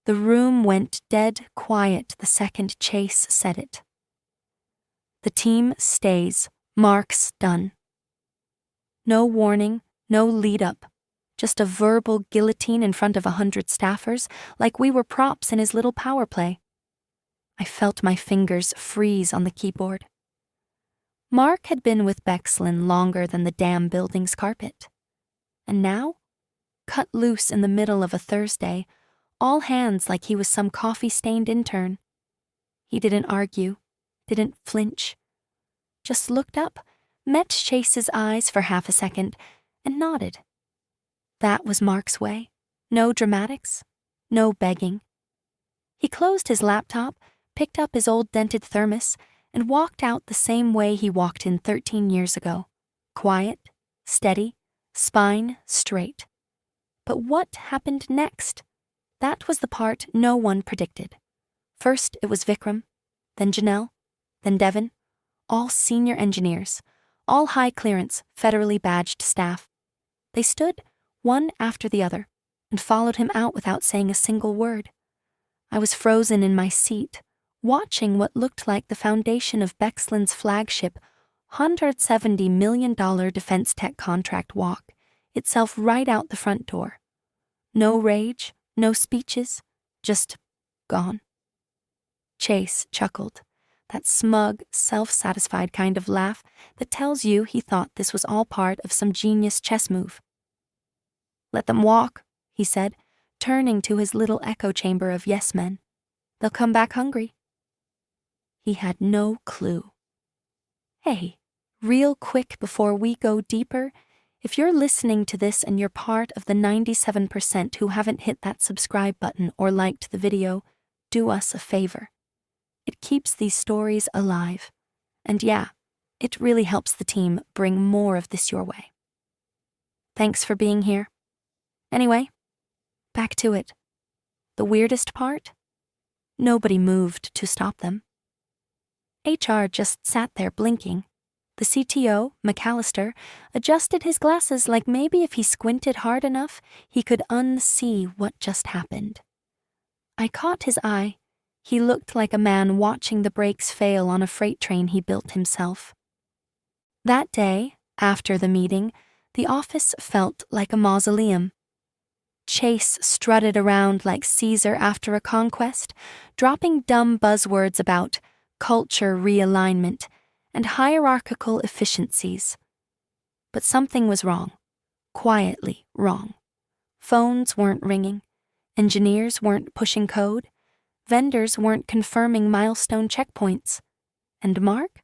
The room went dead quiet the second Chase said it. The team stays. Mark's done. No warning, no lead-up. Just a verbal guillotine in front of 100 staffers, like we were props in his little power play. I felt my fingers freeze on the keyboard. Mark had been with Bexlin longer than the damn building's carpet. And now, cut loose in the middle of a Thursday, all hands like he was some coffee-stained intern. He didn't argue, didn't flinch. Just looked up, met Chase's eyes for half a second, and nodded. That was Mark's way. No dramatics, no begging. He closed his laptop, picked up his old dented thermos, and walked out the same way he walked in 13 years ago. Quiet, steady, spine straight. But what happened next? That was the part no one predicted. First it was Vikram, then Janelle, then Devin, all senior engineers, all high clearance, federally badged staff. They stood, one after the other, and followed him out without saying a single word. I was frozen in my seat, watching what looked like the foundation of Bexlin's flagship $170 million defense tech contract walk itself right out the front door. No rage, no speeches, just gone. Chase chuckled, that smug, self-satisfied kind of laugh that tells you he thought this was all part of some genius chess move. "Let them walk," he said, turning to his little echo chamber of yes men. "They'll come back hungry." He had no clue. Hey, real quick before we go deeper, if you're listening to this and you're part of the 97% who haven't hit that subscribe button or liked the video, do us a favor. It keeps these stories alive. And yeah, it really helps the team bring more of this your way. Thanks for being here. Anyway, back to it. The weirdest part? Nobody moved to stop them. HR just sat there blinking. The CTO, McAllister, adjusted his glasses like maybe if he squinted hard enough, he could unsee what just happened. I caught his eye. He looked like a man watching the brakes fail on a freight train he built himself. That day, after the meeting, the office felt like a mausoleum. Chase strutted around like Caesar after a conquest, dropping dumb buzzwords about culture realignment and hierarchical efficiencies. But something was wrong, quietly wrong. Phones weren't ringing, engineers weren't pushing code, vendors weren't confirming milestone checkpoints. And Mark?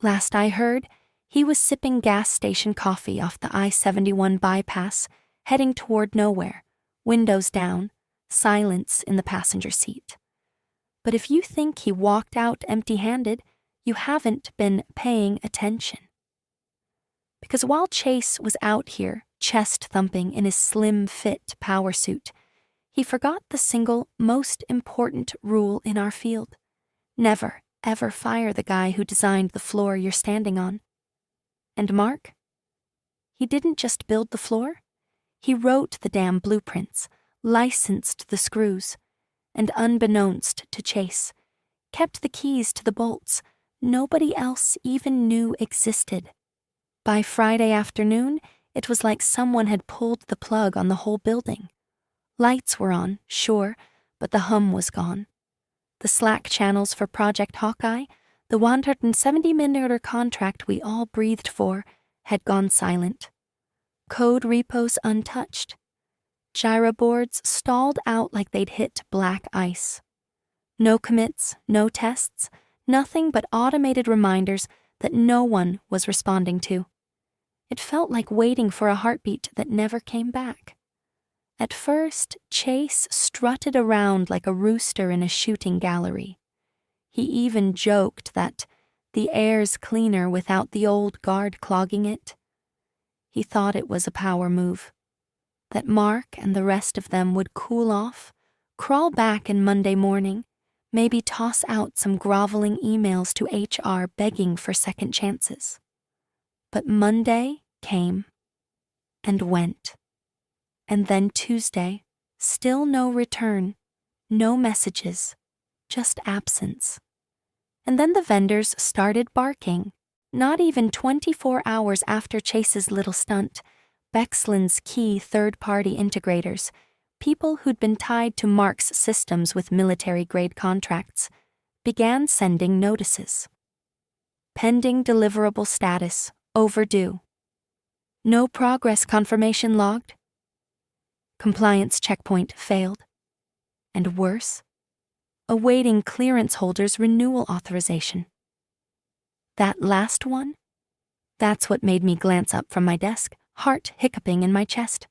Last I heard, he was sipping gas station coffee off the I-71 bypass, heading toward nowhere, windows down, silence in the passenger seat. But if you think he walked out empty-handed, you haven't been paying attention. Because while Chase was out here, chest-thumping in his slim-fit power suit, he forgot the single most important rule in our field. Never, ever fire the guy who designed the floor you're standing on. And Mark? He didn't just build the floor. He wrote the damn blueprints, licensed the screws, and unbeknownst to Chase, kept the keys to the bolts nobody else even knew existed. By Friday afternoon, it was like someone had pulled the plug on the whole building. Lights were on, sure, but the hum was gone. The Slack channels for Project Hawkeye, the $170 million contract we all breathed for, had gone silent. Code repos untouched. Jira boards stalled out like they'd hit black ice. No commits, no tests, nothing but automated reminders that no one was responding to. It felt like waiting for a heartbeat that never came back. At first, Chase strutted around like a rooster in a shooting gallery. He even joked that the air's cleaner without the old guard clogging it. He thought it was a power move, that Mark and the rest of them would cool off, crawl back in Monday morning, maybe toss out some groveling emails to HR begging for second chances. But Monday came and went. And then Tuesday, still no return, No messages, just absence. And then the vendors started barking. Not even 24 hours after Chase's little stunt, Bexlin's key third-party integrators, people who'd been tied to Mark's systems with military-grade contracts, began sending notices. Pending deliverable status, overdue. No progress confirmation logged. Compliance checkpoint failed. And worse, awaiting clearance holder's renewal authorization. That last one? That's what made me glance up from my desk, heart hiccuping in my chest.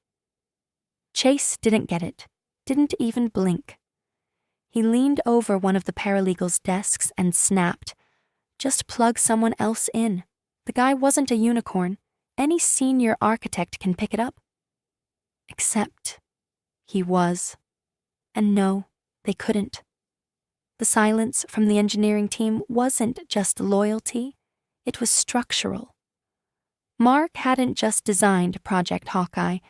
Chase didn't get it, didn't even blink. He leaned over one of the paralegal's desks and snapped, "Just plug someone else in. The guy wasn't a unicorn. Any senior architect can pick it up." Except he was. And no, they couldn't. The silence from the engineering team wasn't just loyalty, it was structural. Mark hadn't just designed Project Hawkeye,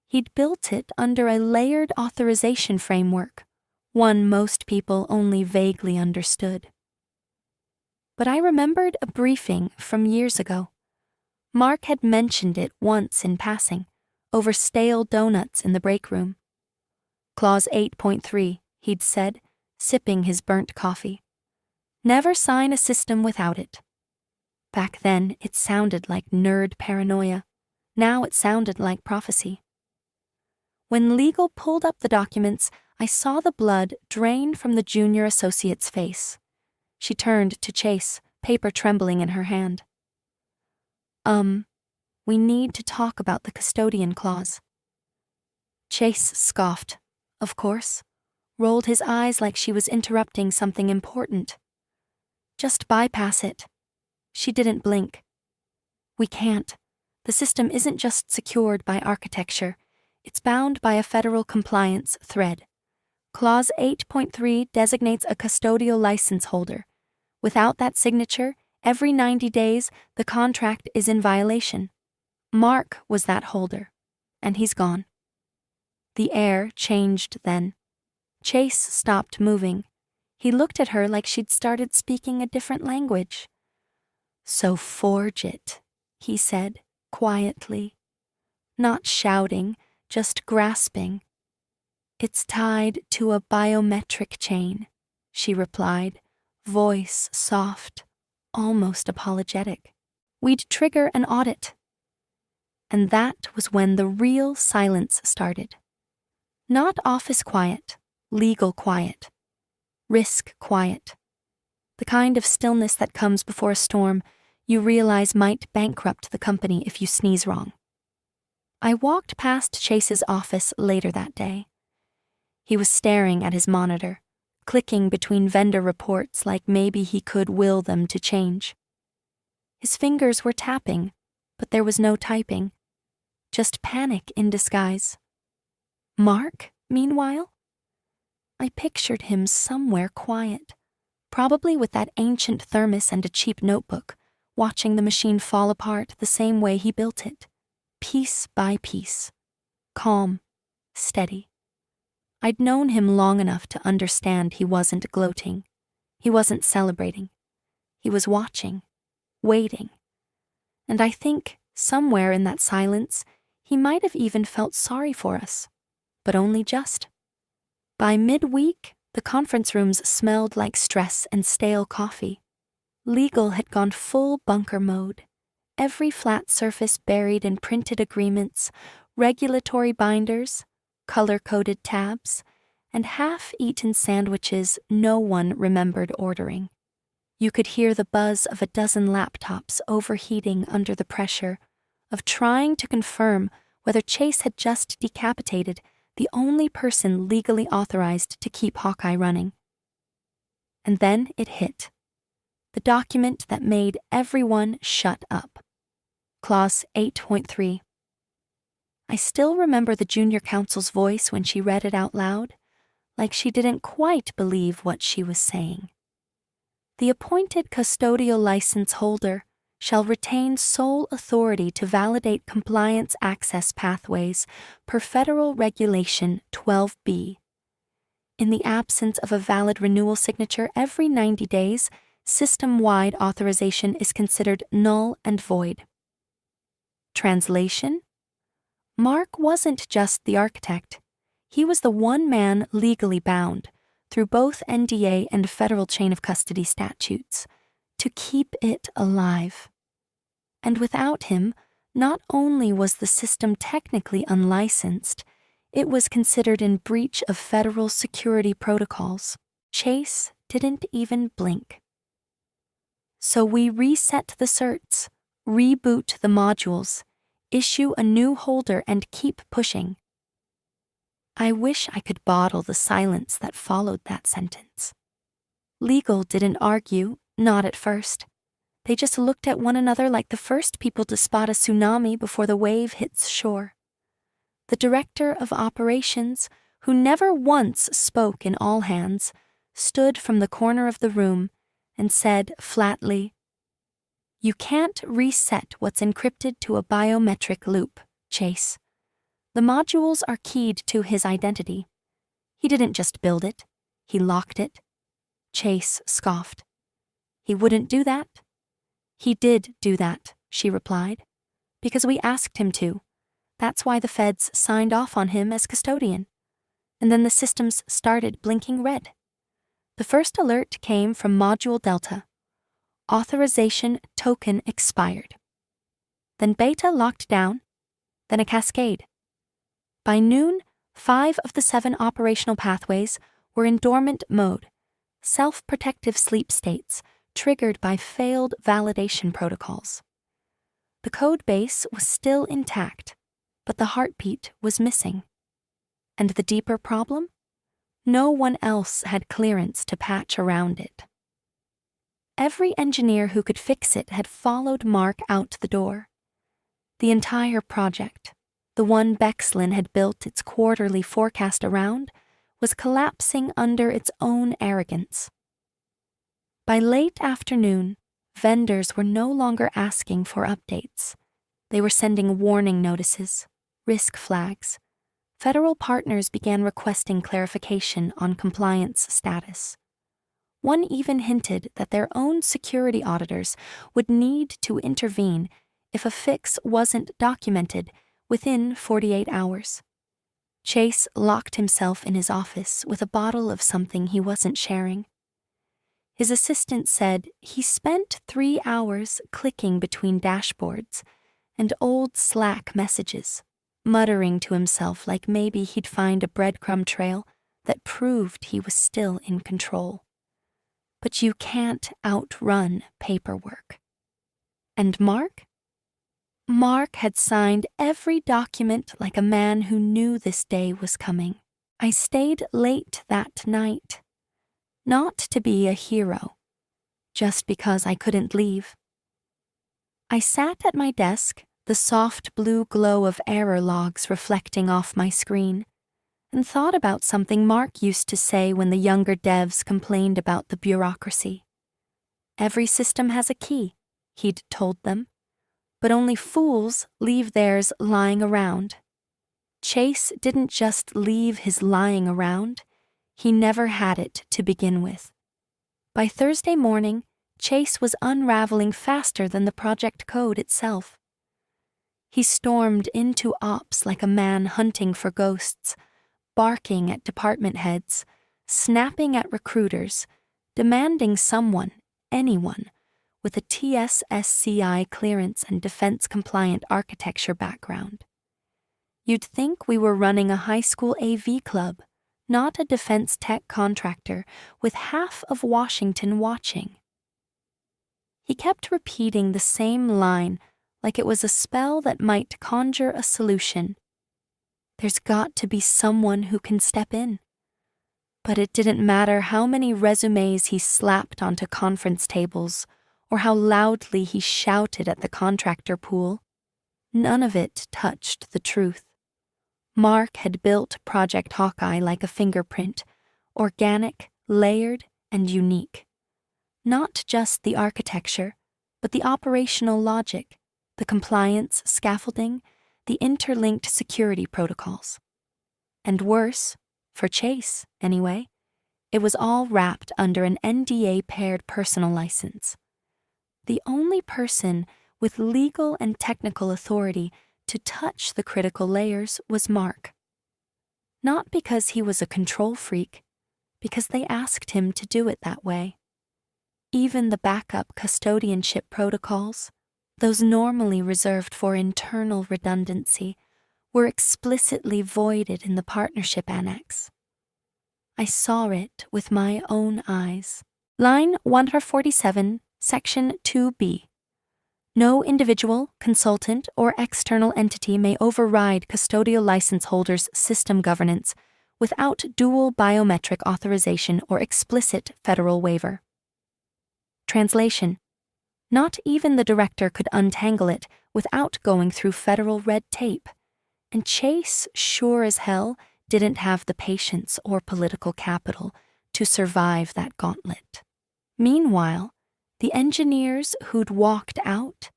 he'd built it under a layered authorization framework, one most people only vaguely understood. But I remembered a briefing from years ago. Mark had mentioned it once in passing, over stale donuts in the break room. Clause 8.3, he'd said, sipping his burnt coffee. Never sign a system without it. Back then, it sounded like nerd paranoia. Now it sounded like prophecy. When legal pulled up the documents, I saw the blood drain from the junior associate's face. She turned to Chase, paper trembling in her hand. We need to talk about the custodian clause." Chase scoffed, of course, rolled his eyes like she was interrupting something important. "Just bypass it." She didn't blink. "We can't. The system isn't just secured by architecture, it's bound by a federal compliance thread. Clause 8.3 designates a custodial license holder. Without that signature, every 90 days, the contract is in violation. Mark was that holder, and he's gone." The air changed then. Chase stopped moving. He looked at her like she'd started speaking a different language. "So forge it," he said, quietly. Not shouting, just grasping. "It's tied to a biometric chain," she replied, voice soft, almost apologetic. "We'd trigger an audit." And that was when the real silence started. Not office quiet, legal quiet, risk quiet. The kind of stillness that comes before a storm you realize might bankrupt the company if you sneeze wrong. I walked past Chase's office later that day. He was staring at his monitor, clicking between vendor reports like maybe he could will them to change. His fingers were tapping, but there was no typing. Just panic in disguise. Mark, meanwhile? I pictured him somewhere quiet, probably with that ancient thermos and a cheap notebook, watching the machine fall apart the same way he built it, piece by piece. Calm, steady. I'd known him long enough to understand he wasn't gloating. He wasn't celebrating. He was watching, waiting. And I think, somewhere in that silence, he might have even felt sorry for us, but only just. By midweek, the conference rooms smelled like stress and stale coffee. Legal had gone full bunker mode. Every flat surface buried in printed agreements, regulatory binders, color-coded tabs, and half-eaten sandwiches no one remembered ordering. You could hear the buzz of a dozen laptops overheating under the pressure of trying to confirm whether Chase had just decapitated the only person legally authorized to keep Hawkeye running. And then it hit. The document that made everyone shut up. Clause 8.3. I still remember the junior counsel's voice when she read it out loud, like she didn't quite believe what she was saying. The appointed custodial license holder shall retain sole authority to validate compliance access pathways per Federal Regulation 12B. In the absence of a valid renewal signature every 90 days, system-wide authorization is considered null and void. Translation? Mark wasn't just the architect. He was the one man legally bound, through both NDA and federal chain of custody statutes, to keep it alive. And without him, not only was the system technically unlicensed, it was considered in breach of federal security protocols. Chase didn't even blink. So we reset the certs, reboot the modules, issue a new holder, and keep pushing. I wish I could bottle the silence that followed that sentence. Legal didn't argue, not at first. They just looked at one another like the first people to spot a tsunami before the wave hits shore. The director of operations, who never once spoke in all hands, stood from the corner of the room and said flatly, "You can't reset what's encrypted to a biometric loop, Chase. The modules are keyed to his identity. He didn't just build it, he locked it." Chase scoffed. "He wouldn't do that?" "He did do that," she replied, "because we asked him to. That's why the feds signed off on him as custodian." And then the systems started blinking red. The first alert came from Module Delta. Authorization token expired. Then Beta locked down, then a cascade. By noon, 5 of the 7 operational pathways were in dormant mode, self-protective sleep states triggered by failed validation protocols. The code base was still intact, but the heartbeat was missing. And the deeper problem? No one else had clearance to patch around it. Every engineer who could fix it had followed Mark out the door. The entire project, the one Bexlin had built its quarterly forecast around, was collapsing under its own arrogance. By late afternoon, vendors were no longer asking for updates. They were sending warning notices, risk flags. Federal partners began requesting clarification on compliance status. One even hinted that their own security auditors would need to intervene if a fix wasn't documented within 48 hours. Chase locked himself in his office with a bottle of something he wasn't sharing. His assistant said he spent 3 hours clicking between dashboards and old Slack messages, muttering to himself like maybe he'd find a breadcrumb trail that proved he was still in control. But you can't outrun paperwork. And Mark? Mark had signed every document like a man who knew this day was coming. I stayed late that night. Not to be a hero, just because I couldn't leave. I sat at my desk, the soft blue glow of error logs reflecting off my screen, and thought about something Mark used to say when the younger devs complained about the bureaucracy. Every system has a key, he'd told them, but only fools leave theirs lying around. Chase didn't just leave his lying around, he never had it to begin with. By Thursday morning, Chase was unraveling faster than the project code itself. He stormed into ops like a man hunting for ghosts, barking at department heads, snapping at recruiters, demanding someone, anyone, with a TSSCI clearance and defense-compliant architecture background. You'd think we were running a high school AV club, not a defense tech contractor with half of Washington watching. He kept repeating the same line like it was a spell that might conjure a solution. There's got to be someone who can step in. But it didn't matter how many resumes he slapped onto conference tables or how loudly he shouted at the contractor pool. None of it touched the truth. Mark had built Project Hawkeye like a fingerprint, organic, layered, and unique. Not just the architecture, but the operational logic, the compliance scaffolding, the interlinked security protocols. And worse, for Chase, anyway, It was all wrapped under an NDA-paired personal license. The only person with legal and technical authority to touch the critical layers was Mark. Not because he was a control freak, because they asked him to do it that way. Even the backup custodianship protocols, those normally reserved for internal redundancy, were explicitly voided in the partnership annex. I saw it with my own eyes. Line 147, Section 2B. No individual, consultant, or external entity may override custodial license holders' system governance without dual biometric authorization or explicit federal waiver. Translation: not even the director could untangle it without going through federal red tape, and Chase sure as hell didn't have the patience or political capital to survive that gauntlet. Meanwhile, the engineers who'd walked out,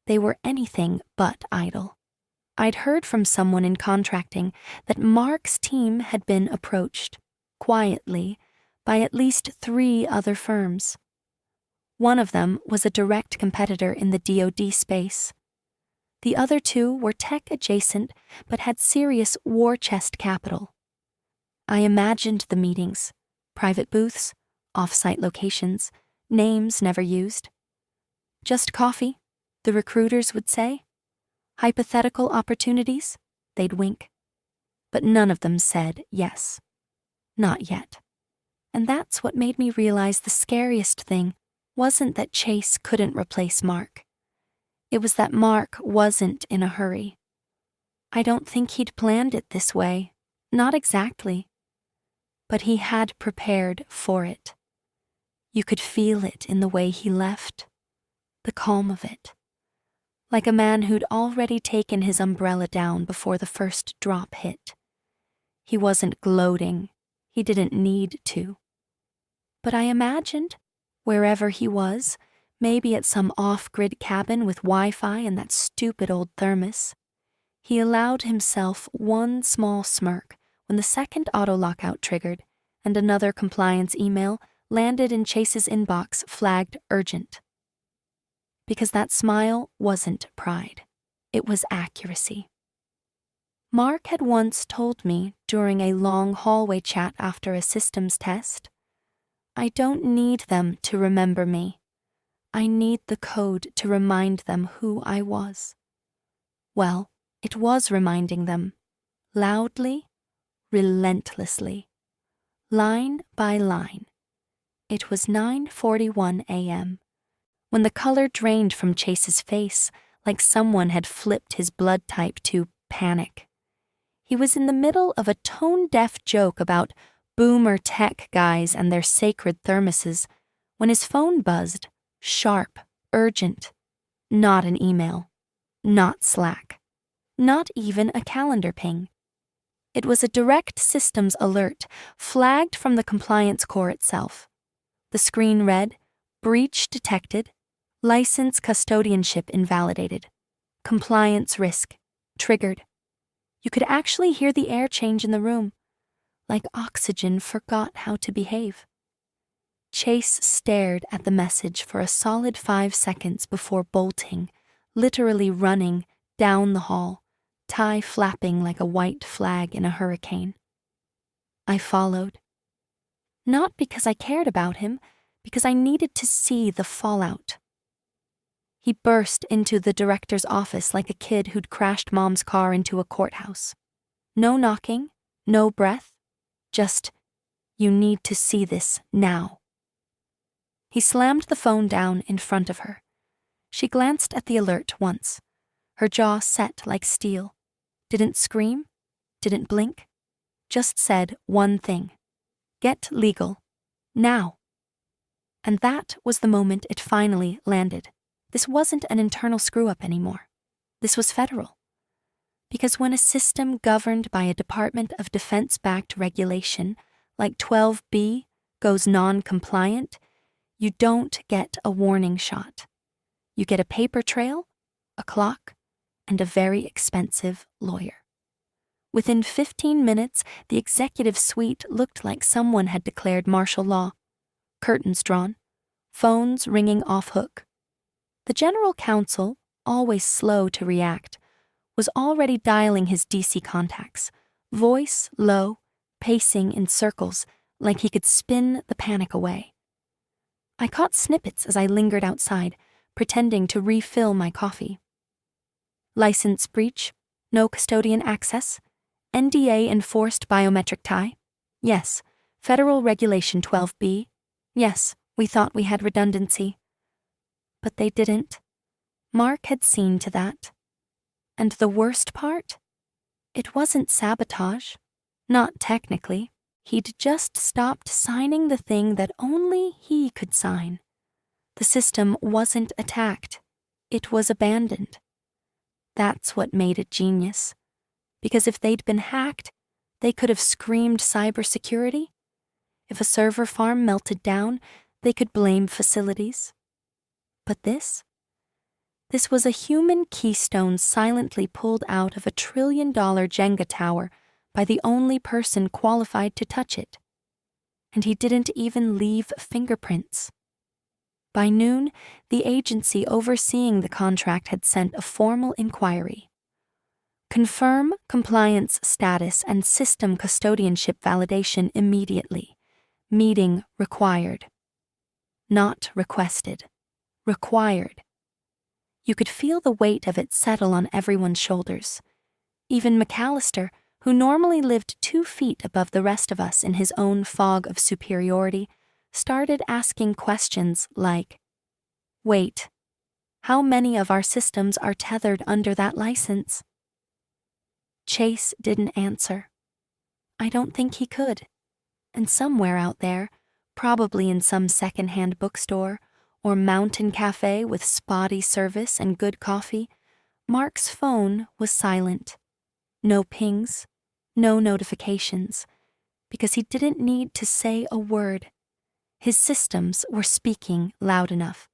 they were anything but idle. I'd heard from someone in contracting that Mark's team had been approached, quietly, by at least 3 other firms. One of them was a direct competitor in the DoD space. The other 2 were tech-adjacent but had serious war chest capital. I imagined the meetings, private booths, off-site locations, names never used. Just coffee, the recruiters would say. Hypothetical opportunities, they'd wink. But none of them said yes. Not yet. And that's what made me realize the scariest thing wasn't that Chase couldn't replace Mark. It was that Mark wasn't in a hurry. I don't think he'd planned it this way, not exactly. But he had prepared for it. You could feel it in the way he left, the calm of it. Like a man who'd already taken his umbrella down before the first drop hit. He wasn't gloating, he didn't need to. But I imagined, wherever he was, maybe at some off-grid cabin with Wi-Fi and that stupid old thermos, he allowed himself one small smirk when the second auto-lockout triggered and another compliance email landed in Chase's inbox flagged urgent. Because that smile wasn't pride. It was accuracy. Mark had once told me during a long hallway chat after a systems test, I don't need them to remember me. I need the code to remind them who I was. Well, it was reminding them, loudly, relentlessly, line by line. It was 9:41 a.m. when the color drained from Chase's face like someone had flipped his blood type to panic. He was in the middle of a tone-deaf joke about boomer tech guys and their sacred thermoses when his phone buzzed, sharp, urgent. Not an email, not Slack, not even a calendar ping. It was a direct systems alert flagged from the compliance core itself. The screen read, breach detected, license custodianship invalidated, compliance risk, triggered. You could actually hear the air change in the room, like oxygen forgot how to behave. Chase stared at the message for a solid 5 seconds before bolting, literally running, down the hall, tie flapping like a white flag in a hurricane. I followed. Not because I cared about him, because I needed to see the fallout. He burst into the director's office like a kid who'd crashed mom's car into a courthouse. No knocking, no breath, just, you need to see this now. He slammed the phone down in front of her. She glanced at the alert once, her jaw set like steel, didn't scream, didn't blink, just said one thing. Get legal. Now. And that was the moment it finally landed. This wasn't an internal screw-up anymore. This was federal. Because when a system governed by a Department of Defense-backed regulation, like 12B, goes non-compliant, you don't get a warning shot. You get a paper trail, a clock, and a very expensive lawyer. Within 15 minutes, the executive suite looked like someone had declared martial law. Curtains drawn, phones ringing off hook. The general counsel, always slow to react, was already dialing his DC contacts, voice low, pacing in circles like he could spin the panic away. I caught snippets as I lingered outside, pretending to refill my coffee. License breach, no custodian access, NDA enforced biometric tie? Yes. Federal Regulation 12B? Yes, we thought we had redundancy. But they didn't. Mark had seen to that. And the worst part? It wasn't sabotage. Not technically. He'd just stopped signing the thing that only he could sign. The system wasn't attacked. It was abandoned. That's what made it genius. Because if they'd been hacked, they could have screamed cybersecurity. If a server farm melted down, they could blame facilities. But this was a human keystone silently pulled out of a $1 trillion Jenga tower by the only person qualified to touch it. And he didn't even leave fingerprints. By noon, the agency overseeing the contract had sent a formal inquiry. Confirm compliance status and system custodianship validation immediately. Meeting required. Not requested. Required. You could feel the weight of it settle on everyone's shoulders. Even McAllister, who normally lived 2 feet above the rest of us in his own fog of superiority, started asking questions like, "Wait, how many of our systems are tethered under that license?" Chase didn't answer. I don't think he could. And somewhere out there, probably in some second-hand bookstore or mountain cafe with spotty service and good coffee, Mark's phone was silent. No pings, no notifications, because he didn't need to say a word. His systems were speaking loud enough.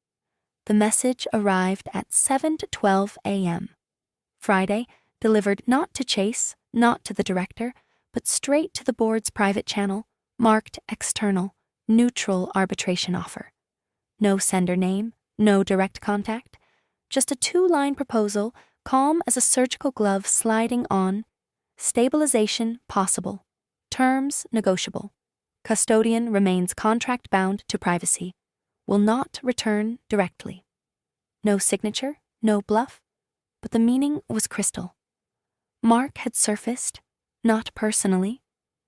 The message arrived at 7:12 a.m. Friday, delivered not to Chase, not to the director, but straight to the board's private channel, marked external, neutral arbitration offer. No sender name, no direct contact, just a 2-line proposal, calm as a surgical glove sliding on. Stabilization possible. Terms negotiable. Custodian remains contract-bound to privacy. Will not return directly. No signature, no bluff, but the meaning was crystal. Mark had surfaced, not personally.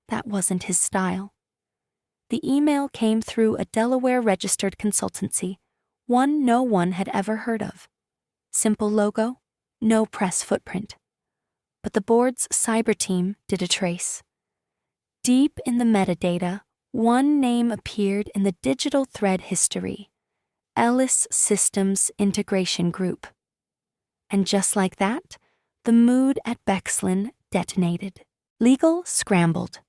That wasn't his style. The email came through a Delaware-registered consultancy, one no one had ever heard of. Simple logo, no press footprint. But the board's cyber team did a trace. Deep in the metadata, one name appeared in the digital thread history, Ellis Systems Integration Group. And just like that, the mood at Bexlin detonated. Legal scrambled.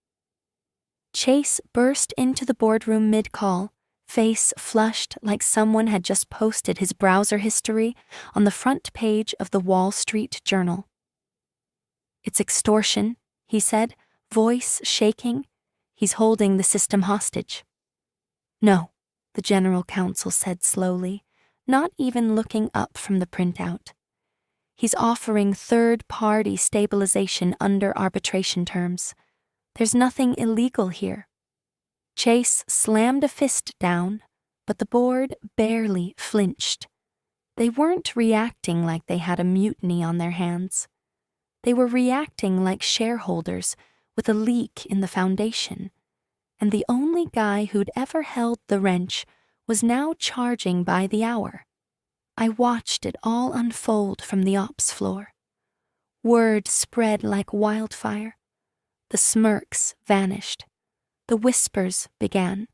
Chase burst into the boardroom mid-call, face flushed like someone had just posted his browser history on the front page of the Wall Street Journal. "It's extortion," he said, voice shaking. "He's holding the system hostage." "No," the general counsel said slowly, not even looking up from the printout. "He's offering third-party stabilization under arbitration terms. There's nothing illegal here." Chase slammed a fist down, but the board barely flinched. They weren't reacting like they had a mutiny on their hands. They were reacting like shareholders with a leak in the foundation, and the only guy who'd ever held the wrench was now charging by the hour. I watched it all unfold from the ops floor. Word spread like wildfire. The smirks vanished. The whispers began.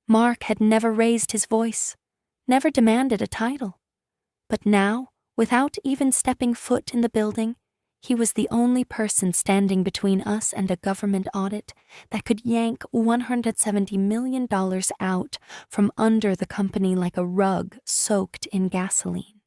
Mark had never raised his voice, never demanded a title. But now, without even stepping foot in the building, he was the only person standing between us and a government audit that could yank $170 million out from under the company like a rug soaked in gasoline.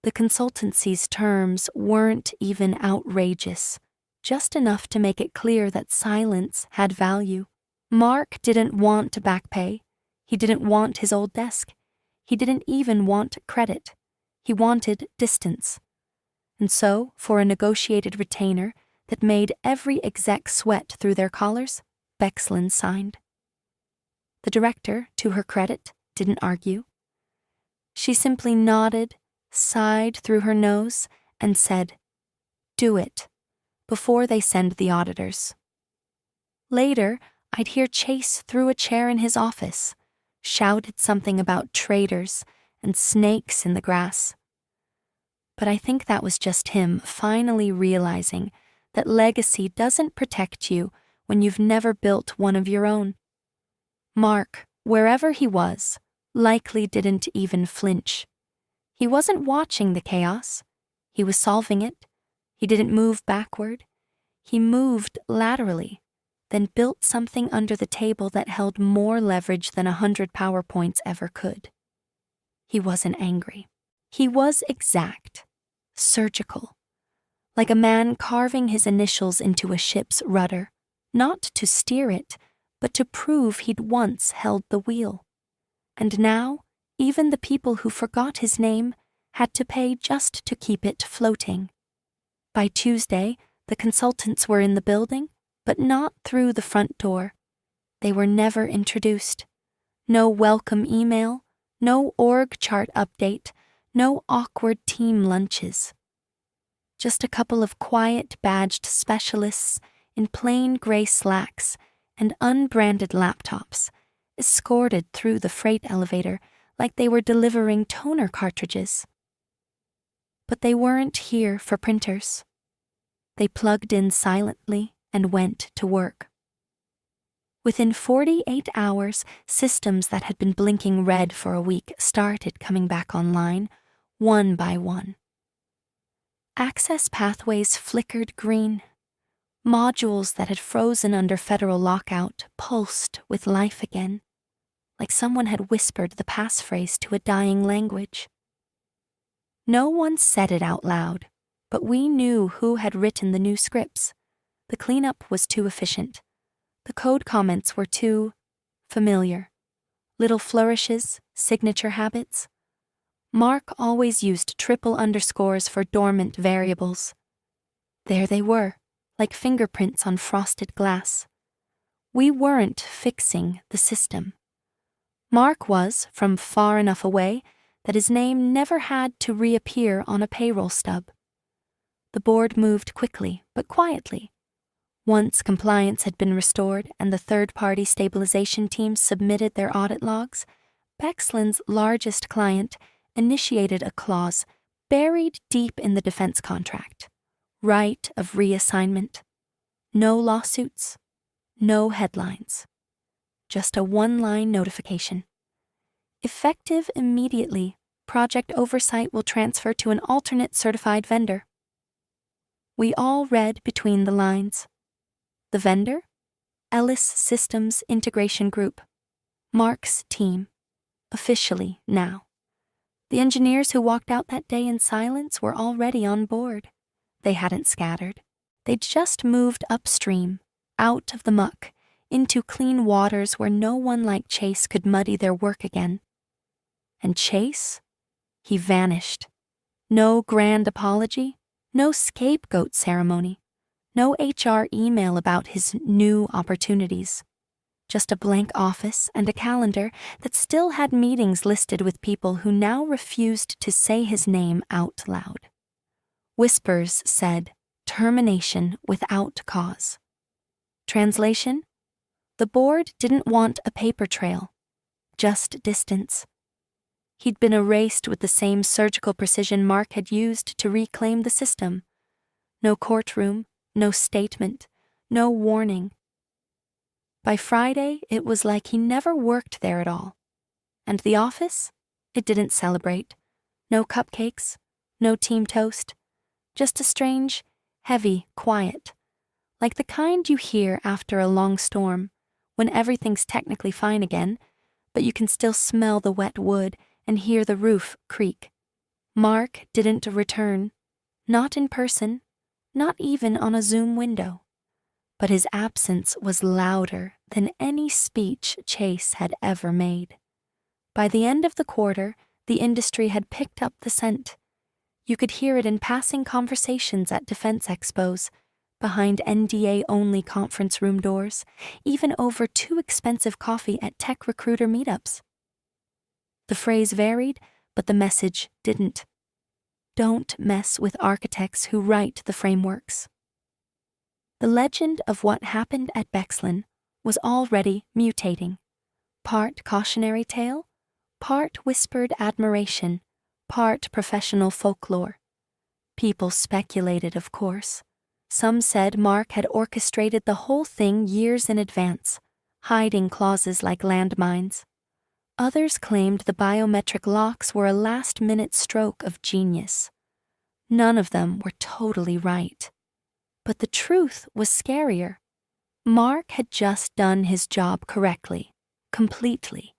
The consultancy's terms weren't even outrageous, just enough to make it clear that silence had value. Mark didn't want back pay. He didn't want his old desk. He didn't even want credit. He wanted distance. And so, for a negotiated retainer that made every exec sweat through their collars, Bexlin signed. The director, to her credit, didn't argue. She simply nodded, sighed through her nose, and said, "Do it," before they send the auditors. Later, I'd hear Chase threw a chair in his office, shouted something about traitors and snakes in the grass. But I think that was just him finally realizing that legacy doesn't protect you when you've never built one of your own. Mark, wherever he was, likely didn't even flinch. He wasn't watching the chaos. He was solving it. He didn't move backward. He moved laterally, then built something under the table that held more leverage than 100 PowerPoints ever could. He wasn't angry. He was exact, surgical, like a man carving his initials into a ship's rudder, not to steer it, but to prove he'd once held the wheel. And now, even the people who forgot his name had to pay just to keep it floating. By Tuesday, the consultants were in the building, but not through the front door. They were never introduced. No welcome email, no org chart update, no awkward team lunches. Just a couple of quiet badged specialists in plain gray slacks and unbranded laptops, escorted through the freight elevator like they were delivering toner cartridges. But they weren't here for printers. They plugged in silently and went to work. Within 48 hours, systems that had been blinking red for a week started coming back online, one by one. Access pathways flickered green. Modules that had frozen under federal lockout pulsed with life again, like someone had whispered the passphrase to a dying language. No one said it out loud, but we knew who had written the new scripts. The cleanup was too efficient. The code comments were too familiar. Little flourishes, signature habits. Mark always used triple underscores for dormant variables. There they were, like fingerprints on frosted glass. We weren't fixing the system. Mark was from far enough away that his name never had to reappear on a payroll stub. The board moved quickly, but quietly. Once compliance had been restored and the third-party stabilization team submitted their audit logs, Bexlin's largest client initiated a clause buried deep in the defense contract. Right of reassignment. No lawsuits. No headlines. Just a one-line notification. Effective immediately, project oversight will transfer to an alternate certified vendor. We all read between the lines. The vendor? Ellis Systems Integration Group. Mark's team. Officially now. The engineers who walked out that day in silence were already on board. They hadn't scattered. They'd just moved upstream, out of the muck, into clean waters where no one like Chase could muddy their work again. And Chase? He vanished. No grand apology, no scapegoat ceremony, no HR email about his new opportunities. Just a blank office and a calendar that still had meetings listed with people who now refused to say his name out loud. Whispers said, termination without cause. Translation? The board didn't want a paper trail, just distance. He'd been erased with the same surgical precision Mark had used to reclaim the system. No courtroom, no statement, no warning. By Friday, it was like he never worked there at all. And the office? It didn't celebrate. No cupcakes, no team toast. Just a strange, heavy quiet. Like the kind you hear after a long storm, when everything's technically fine again, but you can still smell the wet wood and hear the roof creak. Mark didn't return. Not in person. not even on a Zoom window. But his absence was louder than any speech Chase had ever made. By the end of the quarter, the industry had picked up the scent. You could hear it in passing conversations at defense expos, behind NDA-only conference room doors, even over too expensive coffee at tech recruiter meetups. The phrase varied, but the message didn't. Don't mess with architects who write the frameworks. The legend of what happened at Bexlin was already mutating. Part cautionary tale, part whispered admiration, part professional folklore. People speculated, of course. Some said Mark had orchestrated the whole thing years in advance, hiding clauses like landmines. Others claimed the biometric locks were a last-minute stroke of genius. None of them were totally right. But the truth was scarier. Mark had just done his job correctly, completely,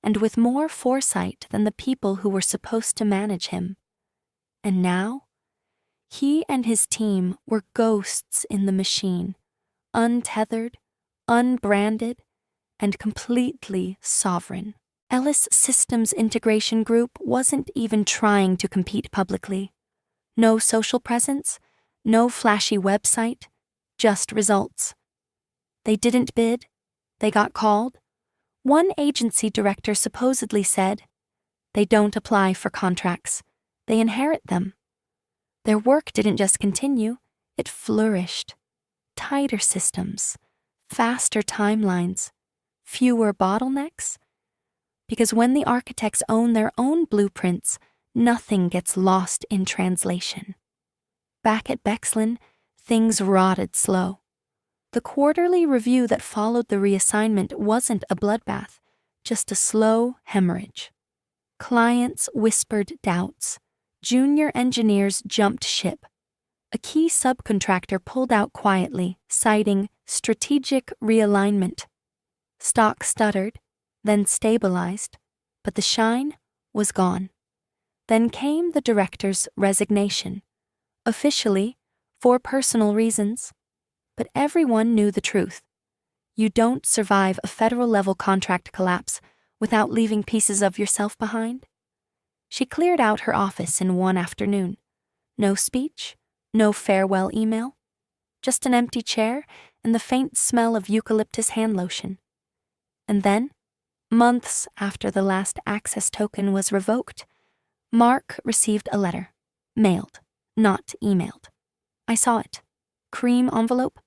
and with more foresight than the people who were supposed to manage him. And now, he and his team were ghosts in the machine, untethered, unbranded, and completely sovereign. Ellis Systems Integration Group wasn't even trying to compete publicly. No social presence, no flashy website, just results. They didn't bid, they got called. One agency director supposedly said, "They don't apply for contracts, they inherit them." Their work didn't just continue, it flourished. Tighter systems, faster timelines, fewer bottlenecks. Because when the architects own their own blueprints, nothing gets lost in translation. Back at Bexlin, things rotted slow. The quarterly review that followed the reassignment wasn't a bloodbath, just a slow hemorrhage. Clients whispered doubts. Junior engineers jumped ship. A key subcontractor pulled out quietly, citing strategic realignment. Stock stuttered, then stabilized, but the shine was gone. Then came the director's resignation. Officially, for personal reasons, but everyone knew the truth. You don't survive a federal-level contract collapse without leaving pieces of yourself behind. She cleared out her office in one afternoon. No speech, no farewell email, just an empty chair and the faint smell of eucalyptus hand lotion. And then, months after the last access token was revoked, Mark received a letter, mailed, not emailed. I saw it. Cream envelope,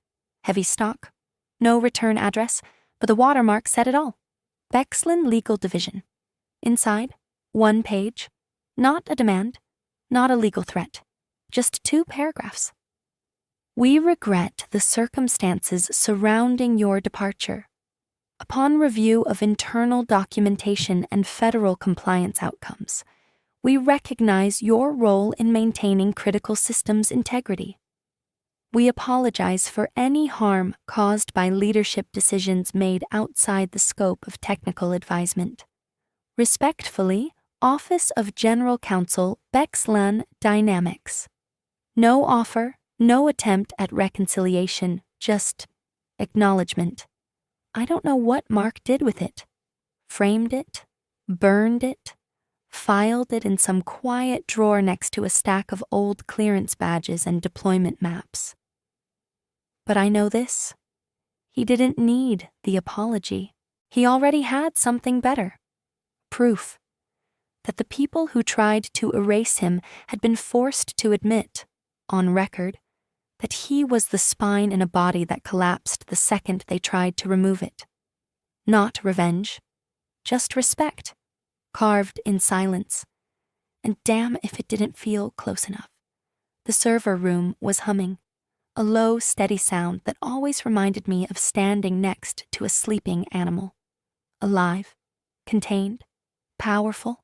heavy stock, no return address, but the watermark said it all. Bexlin Legal Division. Inside, 1 page, not a demand, not a legal threat, just 2 paragraphs. We regret the circumstances surrounding your departure. Upon review of internal documentation and federal compliance outcomes, we recognize your role in maintaining critical systems integrity. We apologize for any harm caused by leadership decisions made outside the scope of technical advisement. Respectfully, Office of General Counsel, Bexlin Dynamics. No offer, no attempt at reconciliation, just acknowledgement. I don't know what Mark did with it. Framed it, burned it, filed it in some quiet drawer next to a stack of old clearance badges and deployment maps. But I know this. He didn't need the apology. He already had something better. Proof that the people who tried to erase him had been forced to admit, on record, that he was the spine in a body that collapsed the second they tried to remove it. Not revenge, just respect, carved in silence. And damn if it didn't feel close enough. The server room was humming, a low, steady sound that always reminded me of standing next to a sleeping animal. Alive, contained, powerful.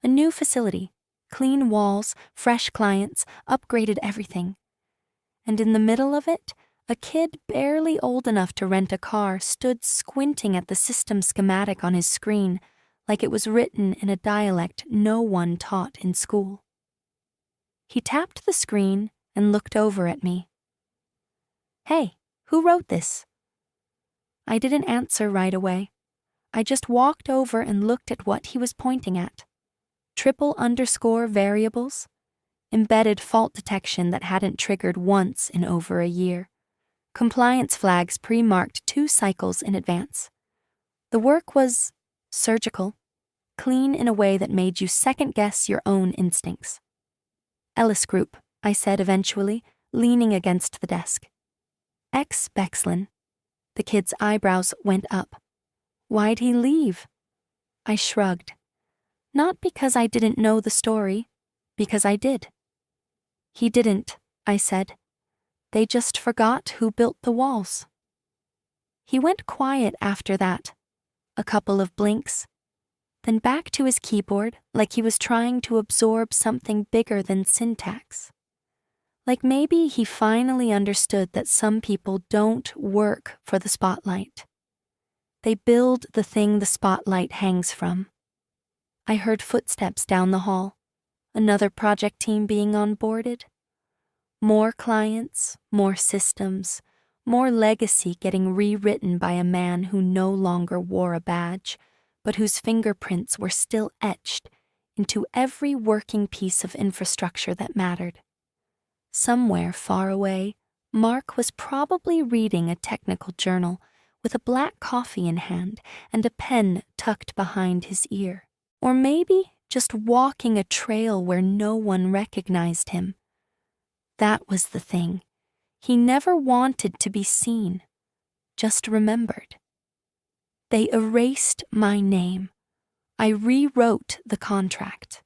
A new facility, clean walls, fresh clients, upgraded everything. And in the middle of it, a kid barely old enough to rent a car stood squinting at the system schematic on his screen like it was written in a dialect no one taught in school. He tapped the screen and looked over at me. "Hey, who wrote this?" I didn't answer right away. I just walked over and looked at what he was pointing at. Triple underscore variables, embedded fault detection that hadn't triggered once in over a year, compliance flags pre-marked 2 cycles in advance. The work was surgical, clean in a way that made you second-guess your own instincts. "Ellis Group," I said eventually, leaning against the desk. "Ex-Bexlin." The kid's eyebrows went up. "Why'd he leave?" I shrugged. Not because I didn't know the story, because I did. "He didn't," I said. "They just forgot who built the walls." He went quiet after that. A couple of blinks. Then back to his keyboard like he was trying to absorb something bigger than syntax. Like maybe he finally understood that some people don't work for the spotlight. They build the thing the spotlight hangs from. I heard footsteps down the hall. Another project team being onboarded. More clients, more systems, more legacy getting rewritten by a man who no longer wore a badge, but whose fingerprints were still etched into every working piece of infrastructure that mattered. Somewhere far away, Mark was probably reading a technical journal with a black coffee in hand and a pen tucked behind his ear. Or maybe just walking a trail where no one recognized him. That was the thing. He never wanted to be seen, just remembered. They erased my name. I rewrote the contract.